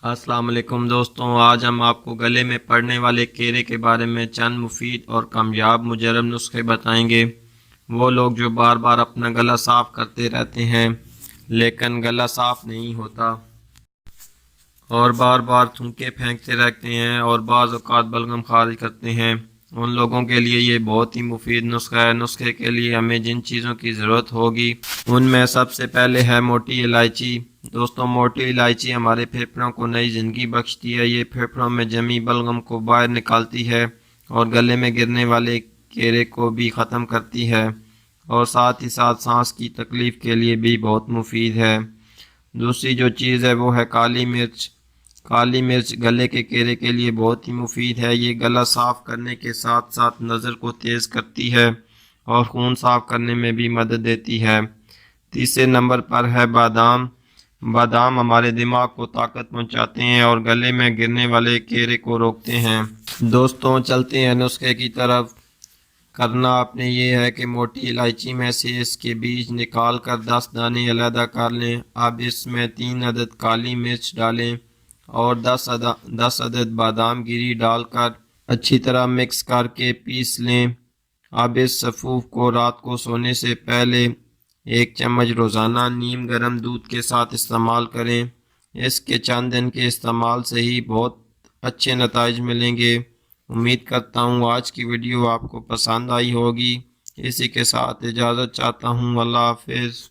السلام علیکم دوستوں، آج ہم آپ کو گلے میں پڑنے والے کیڑے کے بارے میں چند مفید اور کامیاب مجرب نسخے بتائیں گے۔ وہ لوگ جو بار بار اپنا گلا صاف کرتے رہتے ہیں لیکن گلا صاف نہیں ہوتا اور بار بار تھوکے پھینکتے رہتے ہیں اور بعض اوقات بلغم خارج کرتے ہیں، ان لوگوں کے لیے یہ بہت ہی مفید نسخہ ہے۔ نسخے کے لیے ہمیں جن چیزوں کی ضرورت ہوگی ان میں سب سے پہلے ہے موٹی الائچی۔ دوستوں، موٹی الائچی ہمارے پھیپھڑوں کو نئی زندگی بخشتی ہے۔ یہ پھیپھڑوں میں جمی بلغم کو باہر نکالتی ہے اور گلے میں گرنے والے کیڑے کو بھی ختم کرتی ہے، اور ساتھ ہی ساتھ سانس کی تکلیف کے لیے بھی بہت مفید ہے۔ دوسری جو چیز ہے وہ ہے کالی مرچ۔ کالی مرچ گلے کے کیڑے کے لیے بہت ہی مفید ہے۔ یہ گلا صاف کرنے کے ساتھ ساتھ نظر کو تیز کرتی ہے اور خون صاف کرنے میں بھی مدد دیتی ہے۔ تیسرے نمبر پر ہے بادام۔ بادام ہمارے دماغ کو طاقت پہنچاتے ہیں اور گلے میں گرنے والے کیڑے کو روکتے ہیں۔ دوستوں، چلتے ہیں نسخے کی طرف۔ کرنا آپ نے یہ ہے کہ موٹی الائچی میں سے اس کے بیج نکال کر 10 دانے علیحدہ کر لیں۔ اب اس میں 3 عدد کالی مرچ ڈالیں اور 10 عدد بادام گری ڈال کر اچھی طرح مکس کر کے پیس لیں۔ اب اس سفوف کو رات کو سونے سے پہلے 1 چمچ روزانہ نیم گرم دودھ کے ساتھ استعمال کریں۔ اس کے چند دن کے استعمال سے ہی بہت اچھے نتائج ملیں گے۔ امید کرتا ہوں آج کی ویڈیو آپ کو پسند آئی ہوگی۔ اسی کے ساتھ اجازت چاہتا ہوں۔ اللہ حافظ۔